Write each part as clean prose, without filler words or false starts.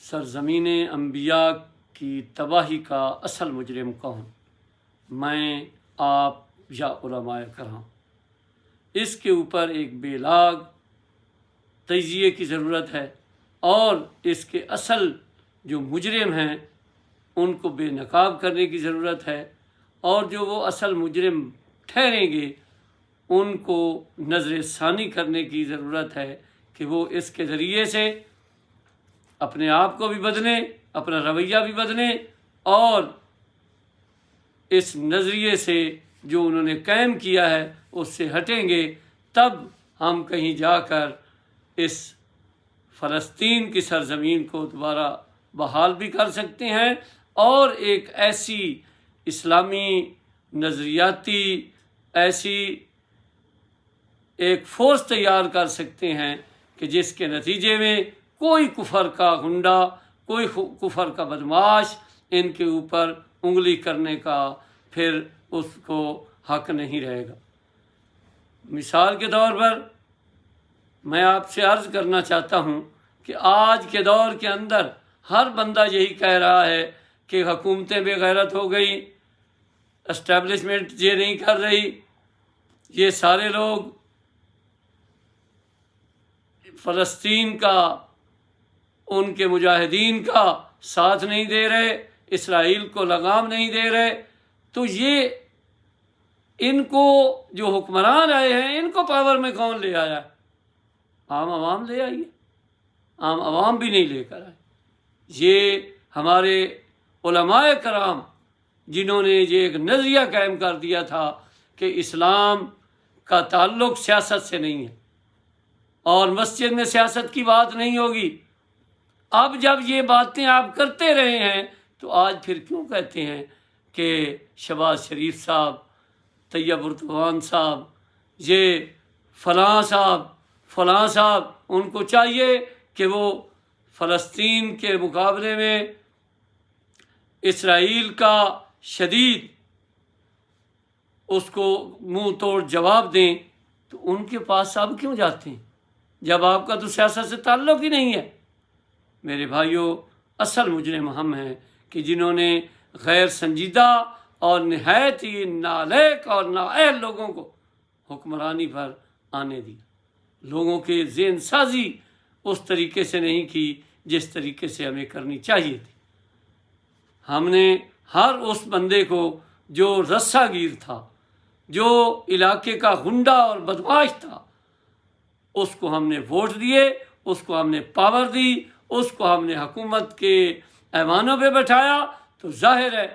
سرزمین انبیاء کی تباہی کا اصل مجرم کون؟ میں، آپ یا علماء کرام؟ اس کے اوپر ایک بے لاگ تجزیے کی ضرورت ہے، اور اس کے اصل جو مجرم ہیں ان کو بے نقاب کرنے کی ضرورت ہے، اور جو وہ اصل مجرم ٹھہریں گے ان کو نظر ثانی کرنے کی ضرورت ہے کہ وہ اس کے ذریعے سے اپنے آپ کو بھی بدلیں، اپنا رویہ بھی بدلیں، اور اس نظریے سے جو انہوں نے قائم کیا ہے اس سے ہٹیں گے، تب ہم کہیں جا کر اس فلسطین کی سرزمین کو دوبارہ بحال بھی کر سکتے ہیں، اور ایک ایسی اسلامی نظریاتی ایسی ایک فورس تیار کر سکتے ہیں کہ جس کے نتیجے میں کوئی کفر کا غنڈہ، کوئی کفر کا بدمعاش ان کے اوپر انگلی کرنے کا پھر اس کو حق نہیں رہے گا۔ مثال کے طور پر میں آپ سے عرض کرنا چاہتا ہوں کہ آج کے دور کے اندر ہر بندہ یہی کہہ رہا ہے کہ حکومتیں بے غیرت ہو گئی، اسٹیبلشمنٹ یہ نہیں کر رہی، یہ سارے لوگ فلسطین کا، ان کے مجاہدین کا ساتھ نہیں دے رہے، اسرائیل کو لگام نہیں دے رہے۔ تو یہ ان کو جو حکمران آئے ہیں ان کو پاور میں کون لے آیا؟ عام عوام لے آئی ہے؟ عام عوام بھی نہیں لے کر آئے۔ یہ ہمارے علماء کرام جنہوں نے یہ ایک نظریہ قائم کر دیا تھا کہ اسلام کا تعلق سیاست سے نہیں ہے اور مسجد میں سیاست کی بات نہیں ہوگی، اب جب یہ باتیں آپ کرتے رہے ہیں تو آج پھر کیوں کہتے ہیں کہ شہباز شریف صاحب، طیب اردوان صاحب، یہ فلاں صاحب ان کو چاہیے کہ وہ فلسطین کے مقابلے میں اسرائیل کا شدید اس کو منہ توڑ جواب دیں، تو ان کے پاس آپ کیوں جاتے ہیں جب آپ کا تو سیاست سے تعلق ہی نہیں ہے؟ میرے بھائیوں، اصل مجرم ہم ہیں کہ جنہوں نے غیر سنجیدہ اور نہایت ہی نالائق اور نااہل لوگوں کو حکمرانی پر آنے دیا، لوگوں کے ذہن سازی اس طریقے سے نہیں کی جس طریقے سے ہمیں کرنی چاہیے تھی۔ ہم نے ہر اس بندے کو جو رسہ گیر تھا، جو علاقے کا غنڈہ اور بدمعاش تھا، اس کو ہم نے ووٹ دیے، اس کو ہم نے پاور دی، اس کو ہم نے حکومت کے ایوانوں پہ بٹھایا، تو ظاہر ہے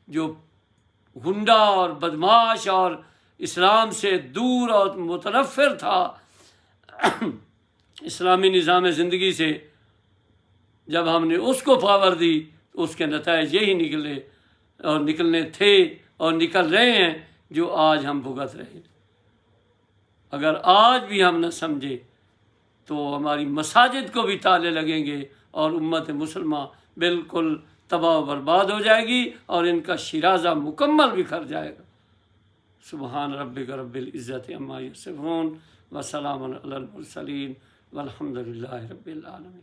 جو غنڈہ اور بدمعاش اور اسلام سے دور اور متنفر تھا، اسلامی نظام زندگی سے جب ہم نے اس کو پاور دی تو اس کے نتائج یہی نکلے اور نکلنے تھے اور نکل رہے ہیں جو آج ہم بھگت رہے ہیں۔ اگر آج بھی ہم نہ سمجھے تو ہماری مساجد کو بھی تالے لگیں گے اور امت مسلمہ بالکل تباہ و برباد ہو جائے گی اور ان کا شیرازہ مکمل بکھر جائے گا۔ سبحان ربک رب العزت عما یصفون وسلام علی المرسلین والحمد للہ رب العالمین۔